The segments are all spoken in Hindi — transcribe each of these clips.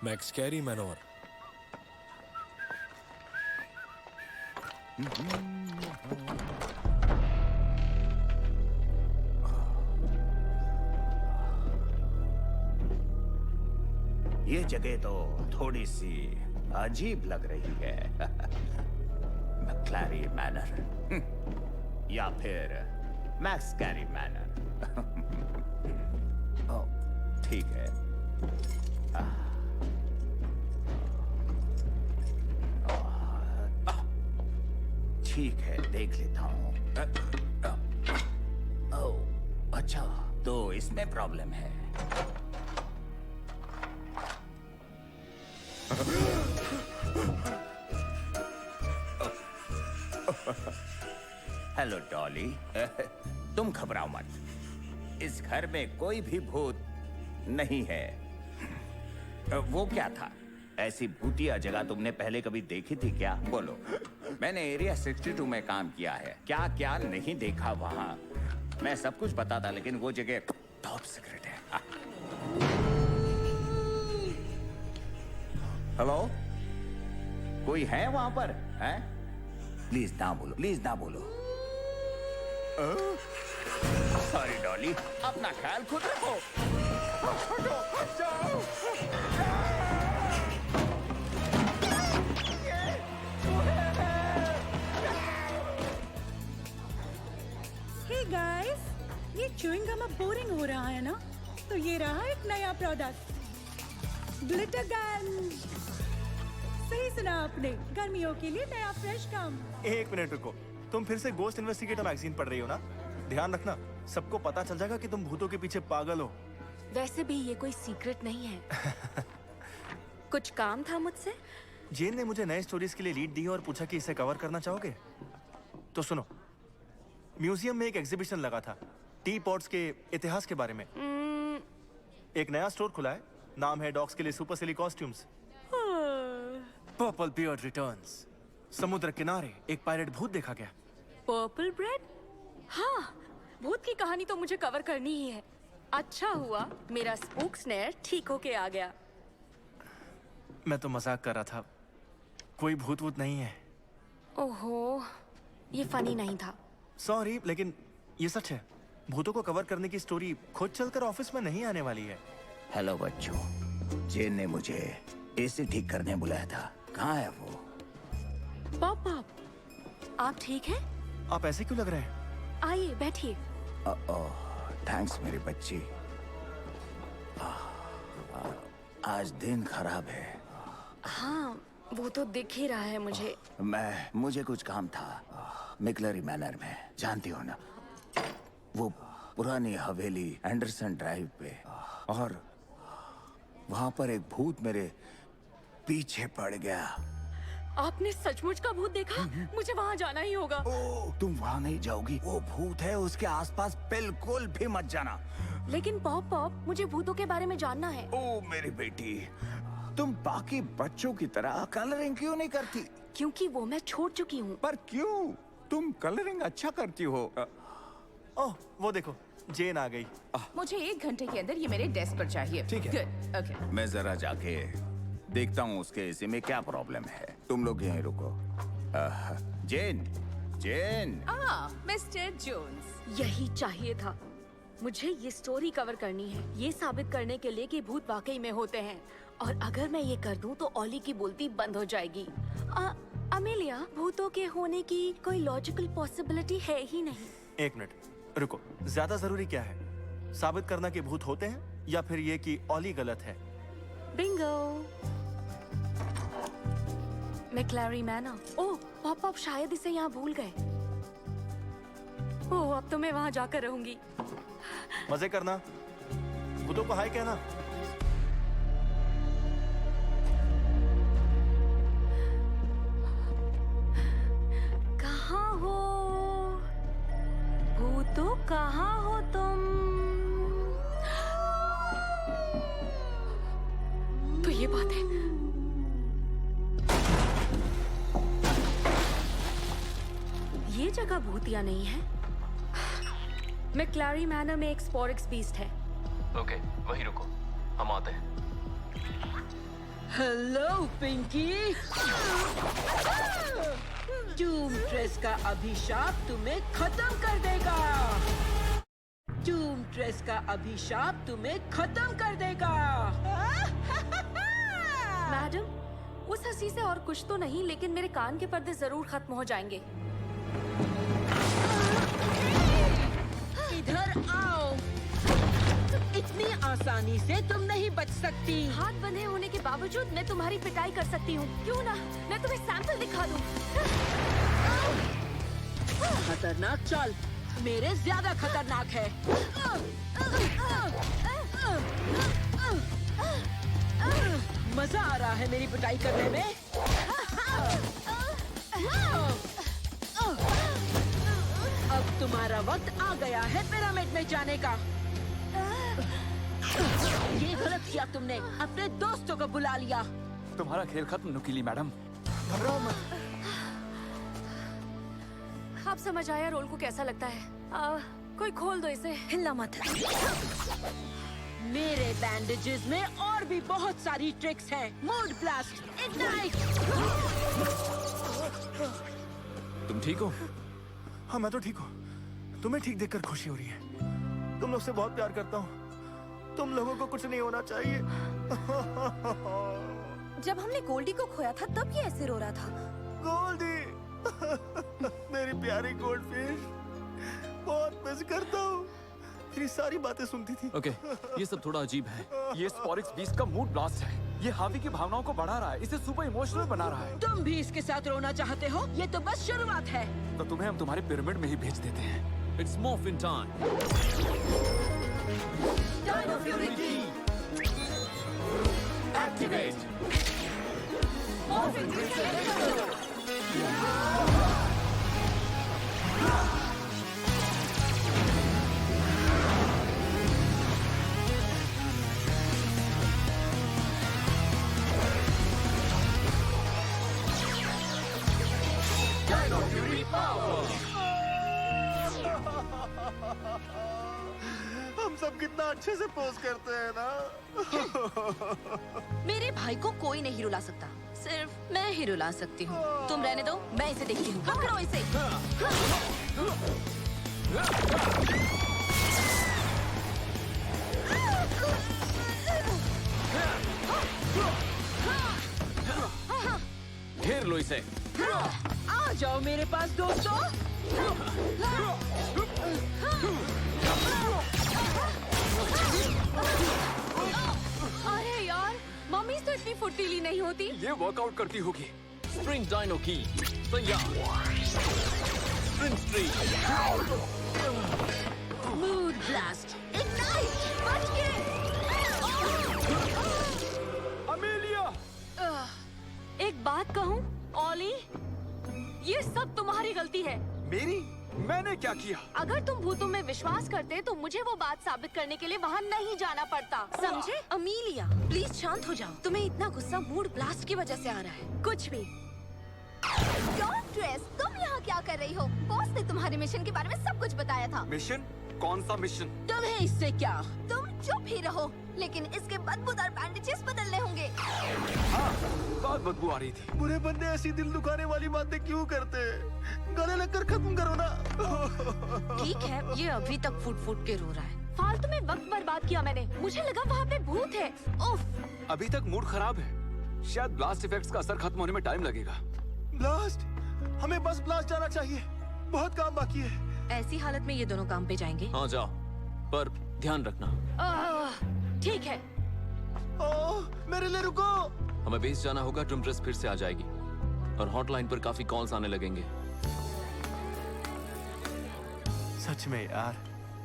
मैक्सकैरी मैनोर। ये जगह तो थोड़ी सी अजीब लग रही है। मैक्लैरी मैनर या फिर मैक्सकैरी मैनर। ओह, ठीक है। ठीक है, देख लेता हूँ। ओह, अच्छा, तो इसमें प्रॉब्लम है। हेलो डॉली। तुम घबराओ मत, इस घर में कोई भी भूत नहीं है। वो क्या था? ऐसी भूतिया जगह तुमने पहले कभी देखी थी क्या? बोलो। मैंने एरिया 62 में काम किया है, क्या क्या नहीं देखा वहां। मैं सब कुछ पता था, लेकिन वो जगह टॉप सीक्रेट है। हेलो, कोई है वहां पर? हैं? प्लीज ना बोलो, प्लीज ना बोलो। सॉरी डॉली, अपना ख्याल खुद रखो। जाओ। हे गाइस, ये च्युइंग गम अब बोरिंग हो रहा है ना? तो ये रहा एक नया प्रोडक्ट, ग्लिटर गन। सही सुना आपने, गर्मियों के लिए नया फ्रेश गम। एक मिनट रुको, तुम फिर से गोस्ट इन्वेस्टिगेटर मैगजीन पढ़ रही हो ना? ध्यान रखना, सबको पता चल जाएगा कि तुम भूतों के पीछे पागल हो। वैसे भी ये कोई सीक्रेट नहीं है। कुछ काम था मुझसे? जेन ने मुझे नए स्टोरीज के लिए लीड दी और पूछा कि इसे कवर करना चाहोगे? तो सुनो, म्यूजियम में एक एग्जीबिशन लगा था टी पॉट्स के इतिहास के बारे में। एक नया स्टोर खुला है, नाम है डॉग्स के लिए सुपर सिली कॉस्ट्यूम्स। Purple beard returns. समुद्र किनारे एक पायरेट भूत देखा गया। Purple bread? हाँ, भूत की कहानी तो मुझे कवर करनी ही है। अच्छा हुआ मेरा स्पूक स्नेयर ठीक होके आ गया। मैं तो मजाक कर रहा था, कोई भूत वूत नहीं है। ओहो, ये फनी नहीं था। सॉरी, लेकिन ये सच है। भूतों को कवर करने की स्टोरी खुद चलकर ऑफिस में नहीं आने वाली है। हेलो बच्चों, जेन ने मुझे एसी ठीक करने बुलाया था। कहाँ है वो? पॉप पॉप, आप ठीक हैं? आप ऐसे क्यों लग रहे हैं? आइए बैठिए। थैंक्स मेरी बच्ची। आज दिन खराब है। हाँ, वो तो दिख ही रहा है मुझे। मुझे कुछ काम था मिक्लरी मैनर में, जानती हो ना, वो पुरानी हवेली एंडरसन ड्राइव पे। और वहां पर एक भूत मेरे पीछे पड़ गया। आपने सचमुच का भूत देखा? मुझे वहाँ जाना ही होगा। ओ, तुम वहाँ नहीं जाओगी, वो भूत है, उसके आसपास बिल्कुल भी मत जाना। लेकिन पॉप पॉप, मुझे भूतों के बारे में जानना है। ओ मेरी बेटी, तुम बाकी बच्चों की तरह कलरिंग क्यों नहीं करती? क्योंकि वो मैं छोड़ चुकी हूँ। पर क्यों? तुम कलरिंग अच्छा करती हो। ओह, वो देखो, जेन आ गई। मुझे 1 घंटे के अंदर ये मेरे डेस्क पर चाहिए। ठीक है। Good, okay. मैं जरा जाके देखता हूँ उसके एसी में क्या प्रॉब्लम है। तुम लोग यहीं रुको। Jane, Jane. Mister Jones. यही चाहिए था। मुझे ये स्टोरी कवर करनी है, ये साबित करने के लिए कि भूत वाकई में होते हैं। और अगर मैं ये कर दूं तो ओली की बोलती बंद हो जाएगी। अमेलिया, भूतों के होने की कोई लॉजिकल पॉसिबिलिटी है ही नहीं। एक मिनट रुको, ज्यादा जरूरी क्या है, साबित करना कि भूत होते हैं या फिर ये कि ओली गलत है? बिंगो। मैक्लैरी मैनर। ओह, पॉप पॉप शायद इसे यहाँ भूल गए। ओह, अब तो मैं वहाँ जाकर रहूंगी। मजे करना, भूतों को हाय कहना। कहाँ हो भूतों, कहाँ हो तुम? तो ये बात है। ये जगह भूतिया नहीं है। मैक्लैरी मैनर में एक स्पोरिक्स बीस्ट है। ओके, वहीं रुको, हम आते हैं। हेलो पिंकी। डूम ट्रेस का अभिशाप तुम्हें खत्म कर देगा। डूम ट्रेस का अभिशाप तुम्हें खत्म कर देगा। मैडम, उस हंसी से और कुछ तो नहीं, लेकिन मेरे कान के पर्दे जरूर खत्म हो जाएंगे। इधर आओ। इतनी आसानी से तुम नहीं बच सकती। हाथ बंधे होने के बावजूद मैं तुम्हारी पिटाई कर सकती हूँ। क्यों ना मैं तुम्हें सैंपल दिखा दूँ। खतरनाक चाल मेरे ज्यादा खतरनाक है। मजा आ रहा है मेरी पिटाई करने में। अब तुम्हारा वक्त आ गया है पिरामिड में जाने का। ये गलत किया तुमने, अपने दोस्तों को बुला लिया। तुम्हारा खेल खत्म नुकीली मैडम। घबराओ मत। आप समझ आया रोल को कैसा लगता है? कोई खोल दो इसे। हिलना मत। मेरे बैंडेजेस में और भी बहुत सारी ट्रिक्स हैं। Mood blast, ignite. तुम ठीक हो? हाँ मैं तो ठीक हूँ। तुम्हें ठीक देखकर खुशी हो रही है। तुम लोग से बहुत प्यार करता हूँ। तुम लोगों को कुछ नहीं होना चाहिए। जब हमने गोल्डी को खोया था तब ये ऐसे रो रहा था। गोल्डी मेरी प्यारी गोल्ड फिश, बहुत मिस करता हूँ। तेरी सारी बातें सुनती थी। ओके, ये सब थोड़ा अजीब है। ये स्पोरिक्स बीस्ट का मूड ब्लास्ट है। ये हावी की भावनाओं को बढ़ा रहा है, इसे सुपर इमोशनल बना रहा है। तुम भी इसके साथ रोना चाहते हो? ये तो बस शुरुआत है। तो तुम्हें हम तुम्हारे पिरामिड में ही भेज देते हैं। It's morphine time. एक्टिवेट। हम सब कितना अच्छे से पोज करते हैं ना। मेरे भाई को कोई नहीं रुला सकता, सिर्फ मैं ही रुला सकती हूँ। तुम रहने दो, मैं इसे देखती हूँ। पकड़ो इसे। घेर लो इसे। आ जाओ मेरे पास दोस्तों। अरे यार, मम्मी तो इतनी फुर्तीली नहीं होती। ये वर्कआउट करती होगी। स्प्रिंग डायनो की तैयार। Spring streak. Mood blast, ignite. बच गए। अमेलिया, एक बात कहूँ, ऑली, ये सब तुम्हारी गलती है। मेरी? मैंने क्या किया? अगर तुम भूतों में विश्वास करते तो मुझे वो बात साबित करने के लिए वहाँ नहीं जाना पड़ता, समझे? अमीलिया, प्लीज शांत हो जाओ। तुम्हें इतना गुस्सा मूड ब्लास्ट की वजह से आ रहा है। कुछ भी। ड्रेस, तुम यहाँ क्या कर रही हो? बॉस ने तुम्हारे मिशन के बारे में सब कुछ बताया था। मिशन? कौन सा मिशन? तुम्हें इससे क्या? तुम चुप ही रहो, लेकिन इसके बदबूदार बैंडेजेस बदलने होंगे। हाँ, बहुत बदबू आ रही थी। बुरे बंदे ऐसी दिल दुखाने वाली बातें क्यों करते हैं? गले लगकर खत्म करो ना। ठीक है, ये अभी तक फुट फुट के रो रहा है। फालतू में वक्त बर्बाद किया मैंने। मुझे लगा वहाँ पे भूत है। उफ। अभी तक मूड खराब है। शायद ब्लास्ट इफेक्ट्स का असर खत्म होने में टाइम लगेगा। ब्लास्ट? हमें बस ब्लास्ट जाना चाहिए। बहुत काम बाकी है। ऐसी हालत में ये दोनों काम पे जाएंगे। हाँ जाओ, पर ध्यान रखना। ठीक है। ओह, मेरे लिए रुको। हमें बेस जाना होगा। ट्रिम्ट्रेस फिर से आ जाएगी और हॉटलाइन पर काफी कॉल्स आने लगेंगे। सच में यार,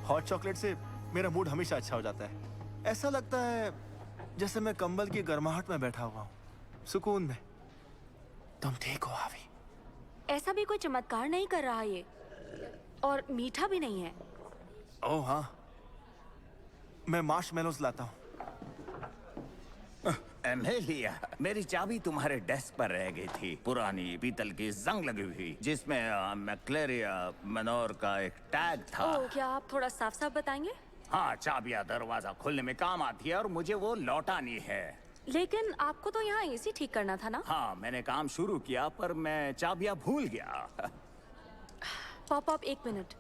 हॉट चॉकलेट से मेरा मूड हमेशा अच्छा हो जाता है। ऐसा लगता है जैसे मैं कंबल की गर्माहट में बैठा हुआ हूँ, सुकून में। तुम ठीक हो आवी? ऐसा भी कोई चमत्कार नहीं कर रहा ये, और मीठा भी नहीं है। ओह हाँ, मैं मार्शमेलोज लाता हूँ। एमेलिया, मेरी चाबी तुम्हारे डेस्क पर रह गई थी। पुरानी पीतल की जंग लगी हुई, जिसमें मैक्लेरिया मनोर का एक टैग था। ओह, क्या आप थोड़ा साफ साफ बताएंगे? हाँ, चाबियां दरवाजा खोलने में काम आती है और मुझे वो लौटानी है। लेकिन आपको तो यहाँ एसी ठीक करना था ना? हाँ, मैंने काम शुरू किया पर मैं चाबियां भूल गया। पॉप, एक मिनट।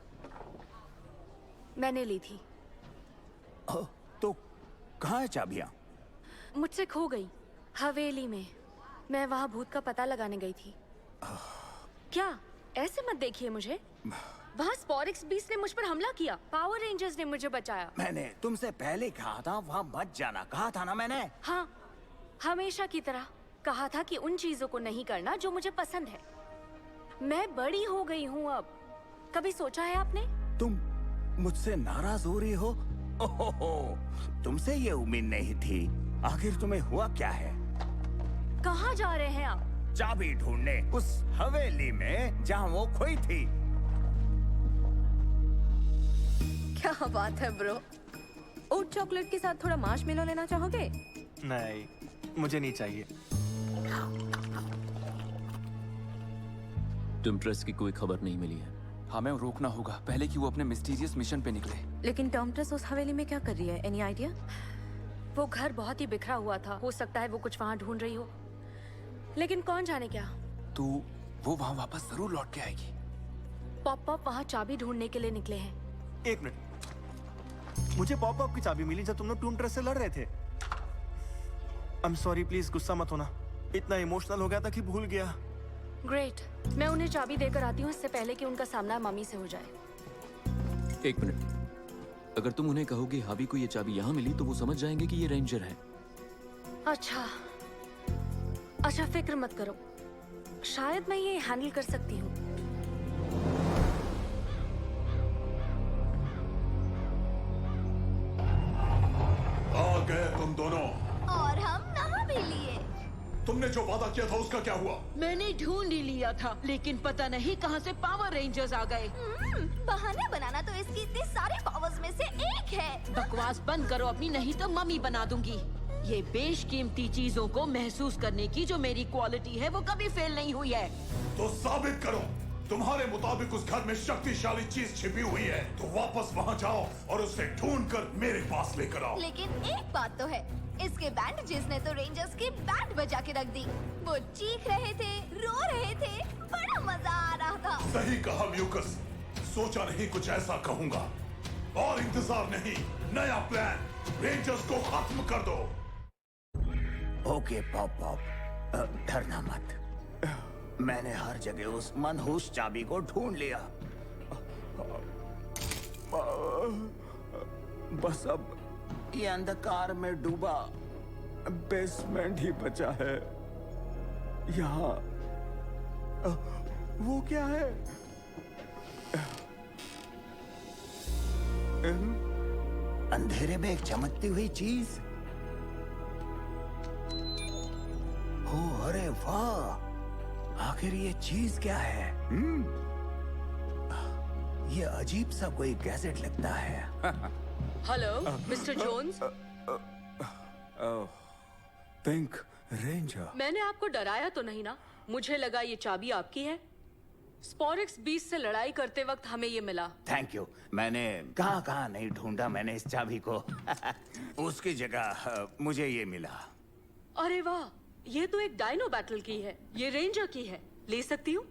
मैंने ली थी। ओह, तो कहाँ है चाबियां? मुझसे खो गई हवेली में। मैं वहाँ भूत का पता लगाने गई थी। क्या? ऐसे मत देखिए मुझे। वहाँ स्पॉरिक्स बीस्ट ने मुझ पर हमला किया। पावर रेंजर्स ने मुझे बचाया। मैंने तुमसे पहले कहा था वहाँ मत जाना, कहा था ना मैंने। हाँ, हमेशा की तरह कहा था कि उन चीजों को नहीं करना जो मुझे पसंद है। मैं बड़ी हो गई हूँ अब। कभी सोचा है आपने? तुम मुझसे नाराज हो रही हो? ओहो, तुमसे ये उम्मीद नहीं थी। आखिर तुम्हें हुआ क्या है? कहाँ जा रहे हैं आप? चाबी ढूंढने उस हवेली में जहाँ वो खोई थी। क्या बात है ब्रो। ओट चॉकलेट के साथ थोड़ा मार्शमेलो लेना चाहोगे? नहीं, मुझे नहीं चाहिए। टिम्ट्रेस की कोई खबर नहीं मिली है। हमें रोकना होगा पहले कि वो अपने मिस्टीरियस मिशन पे निकले। लेकिन टॉमट्रेस उस हवेली में क्या कर रही है? Any idea? वो घर बहुत ही बिखरा हुआ था। हो सकता है वो कुछ वहाँ ढूंढ रही हो, लेकिन कौन जाने क्या। तो वो वहाँ वापस जरूर लौट के आएगी। पॉप वहाँ चाबी ढूंढने के लिए निकले हैं। एक मिनट, मुझे पॉप की चाबी मिली जब तुम लोग टूमट्रेस से लड़ रहे थे। आई एम सॉरी, प्लीज गुस्सा मत होना। इतना इमोशनल हो गया था कि भूल गया। ग्रेट, मैं उन्हें चाबी देकर आती हूँ इससे पहले कि उनका सामना मम्मी से हो जाए। एक मिनट, अगर तुम उन्हें कहोगे हावी को ये चाबी यहाँ मिली तो वो समझ जाएंगे कि ये रेंजर है। अच्छा, फिक्र मत करो, शायद मैं ये हैंडल कर सकती हूँ। आ गए तुम दोनों। और हम नहा भी लिए। तुमने जो वादा किया था उसका क्या हुआ? मैंने ढूंढ ही लिया था, लेकिन पता नहीं कहां से पावर रेंजर्स आ गए। बहाने बनाना तो इसकी इतनी सारी पावर्स में से एक है। बकवास बंद करो अपनी, नहीं तो मम्मी बना दूंगी। ये बेशकीमती चीजों को महसूस करने की जो मेरी क्वालिटी है वो कभी फेल नहीं हुई है। तो साबित करो। तुम्हारे मुताबिक उस घर में शक्तिशाली चीज छिपी हुई है, तो वापस वहाँ जाओ और उसे ढूंढकर मेरे पास लेकर आओ। लेकिन एक बात तो है, इसके बैंडेजेस ने तो रेंजर्स की बैंड बजा के रख दी। वो चीख रहे थे, रो रहे थे, बड़ा मजा आ रहा था। सही कहा म्यूकस, सोचा नहीं कुछ ऐसा कहूंगा। और इंतजार नहीं, नया प्लान, रेंजर्स को खत्म कर दो। ओके पॉप, डरना मत। मैंने हर जगह उस मनहूस चाबी को ढूंढ लिया। बस अब ये अंधकार में डूबा बेसमेंट ही बचा है। यहाँ वो क्या है? अंधेरे में एक चमकती हुई चीज। ओ अरे वाह, आखिर ये चीज क्या है? ये अजीब सा कोई गैजेट लगता है। Hello mister Jones. Pink ranger. मैंने आपको डराया तो नहीं ना? मुझे लगा ये चाबी आपकी है। स्पॉरिक्स बीस्ट से लड़ाई करते वक्त हमें ये मिला। Thank you. मैंने कहाँ नहीं ढूंढा मैंने इस चाबी को। उसकी जगह मुझे ये मिला। अरे वाह, ये तो एक डायनो बैटल की है। ये रेंजर की है, ले सकती हूँ?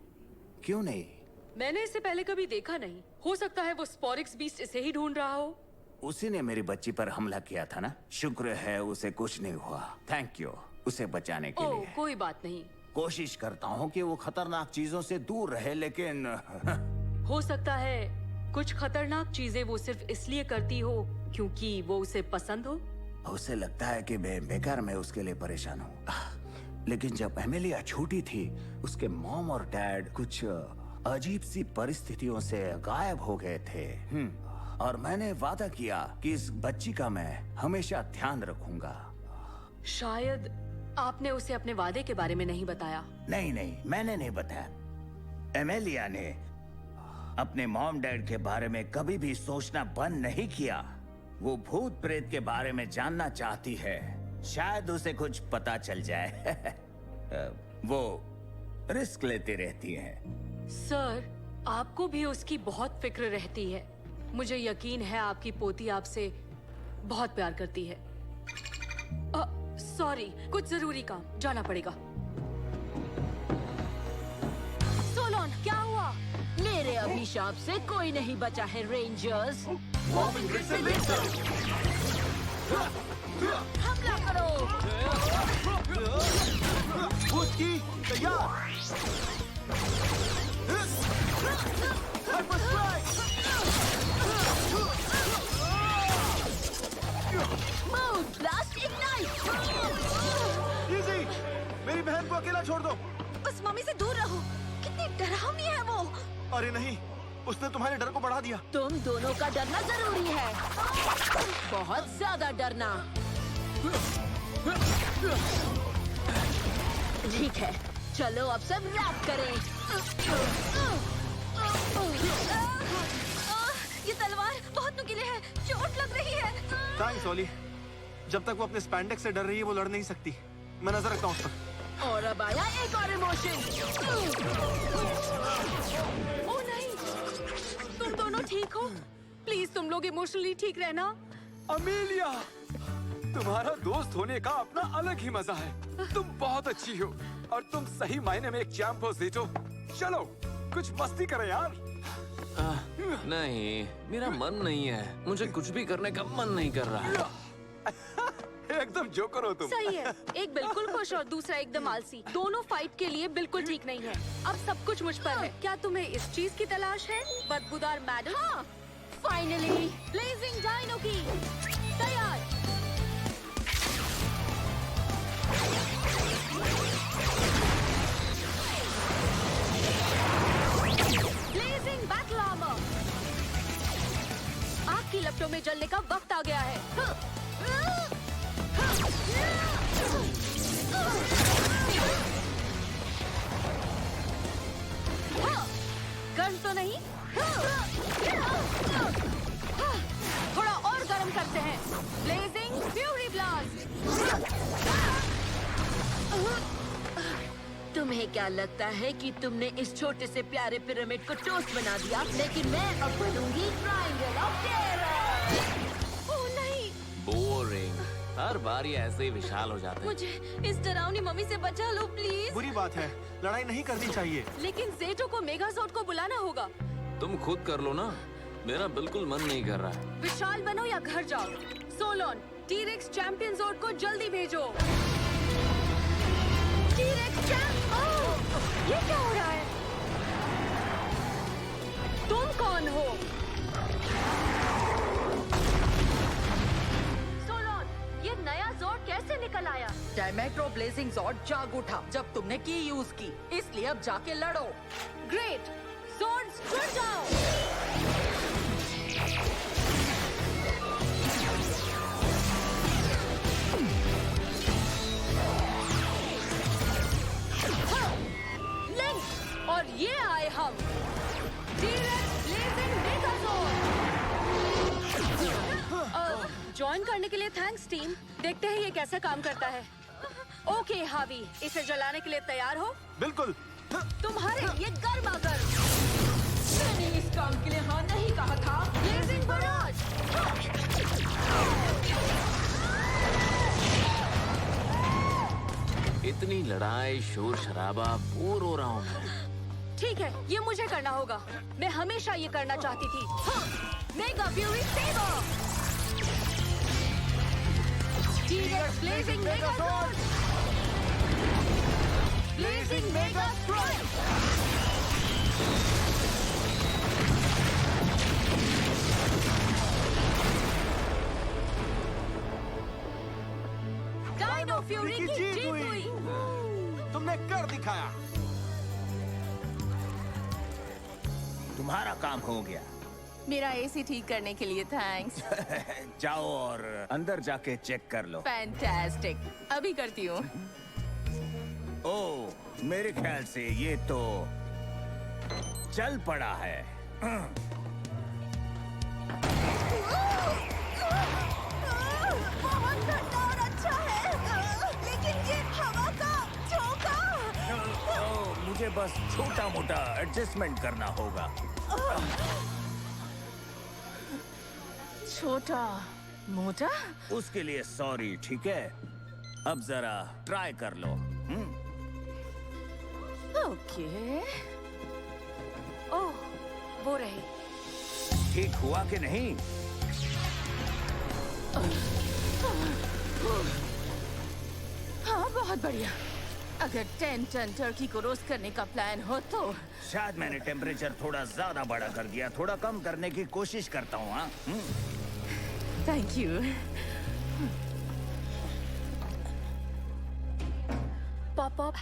क्यों नहीं? मैंने इसे पहले कभी देखा नहीं। हो सकता है वो स्पॉरिक्स बीस्ट इसे ही ढूंढ रहा हो। उसी ने मेरी बच्ची पर हमला किया था ना। शुक्र है उसे कुछ नहीं हुआ। थैंक यू उसे बचाने के लिए। कोई बात नहीं। कोशिश करता हूँ कि वो खतरनाक चीजों से दूर रहे, लेकिन हो सकता है कुछ खतरनाक चीजें वो सिर्फ इसलिए करती हो क्योंकि वो उसे पसंद हो। उसे लगता है कि मैं बेकार मैं उसके लिए परेशान हूँ। लेकिन जब एमिलिया छोटी थी, उसके मॉम और डैड कुछ अजीब सी परिस्थितियों से गायब हो गए थे। और मैंने वादा किया कि इस बच्ची का मैं हमेशा ध्यान रखूंगा। शायद आपने उसे अपने वादे के बारे में नहीं बताया। नहीं, मैंने नहीं बताया। एमिलिया ने अपने मॉम डैड के बारे में कभी भी सोचना बंद नहीं किया। वो भूत प्रेत के बारे में जानना चाहती है। शायद उसे कुछ पता चल जाए। वो रिस्क लेती रहती है। सर, आपको भी उसकी बहुत फिक्र रहती है। मुझे यकीन है आपकी पोती आपसे बहुत प्यार करती है। सॉरी, कुछ जरूरी काम, जाना पड़ेगा। सोलोन, क्या हुआ? मेरे अभिशाप से कोई नहीं बचा है रेंजर्स। हमला करो। की तैयार। Mood blast ignite! इजी, मेरी बहन को अकेला छोड़ दो। बस मम्मी से दूर रहो। कितनी डरावनी है वो। अरे नहीं, उसने तुम्हारे डर को बढ़ा दिया। तुम दोनों का डरना जरूरी है, बहुत ज्यादा डरना। ठीक है, चलो अब सब रैप करें। ये तलवार बहुत नुकीली है, चोट लग रही है। थैंक्स ओली। जब तक वो अपने स्पैंडेक्स से डर रही है वो लड़ नहीं सकती। मैं नजर रखता हूँ उस पर। और अब आया एक और इमोशन। ओ नहीं, तुम दोनों ठीक हो? प्लीज तुम लोग इमोशनली ठीक रहना। अमेलिया, तुम्हारा दोस्त होने का अपना अलग ही मजा है। तुम बहुत अच्छी हो और तुम सही मायने में एक चैंप हो जीजो। चलो कुछ मस्ती करें यार। नहीं, मेरा मन नहीं है। मुझे कुछ भी करने का मन नहीं कर रहा है। एकदम जोकर हो तुम। सही है, एक बिल्कुल खुश और दूसरा एकदम आलसी। दोनों फाइट के लिए बिल्कुल ठीक नहीं है। अब सब कुछ मुझ पर है। क्या तुम्हें इस चीज की तलाश है, बदबूदार मैडम? हाँ, फाइनली। ब्लेजिंग डायनो की तैयार। Blazing battle armour. आग की लपटों में जलने का वक्त आ गया है। गर्म तो नहीं? थोड़ा और गर्म करते हैं। Blazing fury blast. तुम्हें क्या लगता है कि तुमने इस छोटे से प्यारे पिरामिड को टोस्ट बना दिया, लेकिन मैं अब बनूंगी ट्रायंगल ऑफ टेरर। ओह नहीं, बोरिंग। हर बार ये ऐसे ही विशाल हो जाते हैं। मुझे इस डरावनी मम्मी से बचा लो प्लीज। बुरी बात है, लड़ाई नहीं करनी चाहिए। लेकिन जेटो को मेगाजोड को बुलाना होगा। तुम खुद कर लो ना, मेरा बिल्कुल मन नहीं कर रहा है। विशाल बनो या घर जाओ। सोलोन, टीरेक्स चैंपियन जोड को जल्दी भेजो। टीरेक्स ये क्या हो रहा है? तुम कौन हो? सोलोन, ये नया जोड कैसे निकल आया? डायमेट्रो ब्लेजिंग जॉर्ड जाग उठा जब तुमने की यूज की, इसलिए अब जाके लड़ो। ग्रेट, सॉर्ड्स जुड़ जाओ। लिंक, और ये आए हम टीरेक्स ब्लेजिंग मेगाजोड। ज्वाइन करने के लिए थैंक्स टीम। देखते हैं ये कैसा काम करता है। ओके हावी, इसे जलाने के लिए तैयार हो? बिल्कुल। तुम्हारे ये गर्मा गर्म। मैंने इस काम के लिए हाँ नहीं कहा था। Blazing barrage. इतनी लड़ाई, शोर शराबा, बोर हो रहा हूँ मैं। ठीक है, ये मुझे करना होगा। मैं हमेशा ये करना चाहती थी। हाँ, mega fury saber. T rex blazing Megazord. Blazing mega strike. Dino fury की जीत हुई। तुमने कर दिखाया। तुम्हारा काम हो गया। मेरा एसी ठीक करने के लिए थैंक्स। जाओ और अंदर जाके चेक कर लो। फैंटास्टिक, अभी करती हूँ। ओह, मेरे ख्याल से ये तो चल पड़ा है। बहुत ठंडा और अच्छा है, लेकिन ये हवा का झोंका। ओह, मुझे बस छोटा मोटा एडजस्टमेंट करना होगा। छोटा मोटा? उसके लिए सॉरी, ठीक है? अब जरा ट्राई कर लो। ओके। ओह, वो रहे। ठीक हुआ कि नहीं? हाँ, बहुत बढ़िया। अगर 10 टन टर्की को रोस्ट करने का प्लान हो तो शायद मैंने टेम्परेचर थोड़ा ज्यादा बड़ा कर दिया। थोड़ा कम करने की कोशिश करता हूँ। हाँ, थैंक यू। पॉप,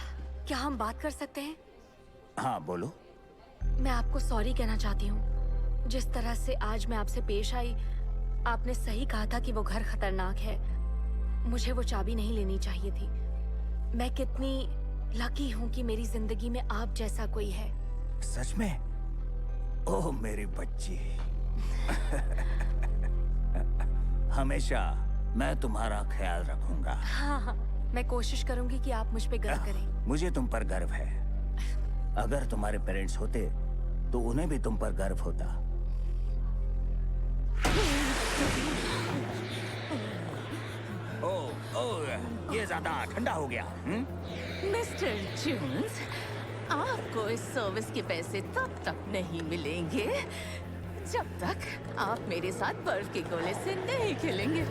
क्या हम बात कर सकते हैं? हाँ बोलो। मैं आपको सॉरी कहना चाहती हूँ। जिस तरह से आज मैं आपसे पेश आई, आपने सही कहा था कि वो घर खतरनाक है। मुझे वो चाबी नहीं लेनी चाहिए थी। मैं कितनी लकी हूँ कि मेरी जिंदगी में आप जैसा कोई है। सच में? ओह मेरी बच्ची। हमेशा मैं तुम्हारा ख्याल रखूंगा। हाँ, मैं कोशिश करूंगी कि आप मुझ पे गर्व करें। मुझे तुम पर गर्व है। अगर तुम्हारे पेरेंट्स होते तो उन्हें भी तुम पर गर्व होता। ओह, ये ज्यादा ठंडा हो गया। मिस्टर जून्स, आपको इस सर्विस के पैसे तब तक नहीं मिलेंगे जब तक आप मेरे साथ बर्फ के गोले से नहीं खेलेंगे।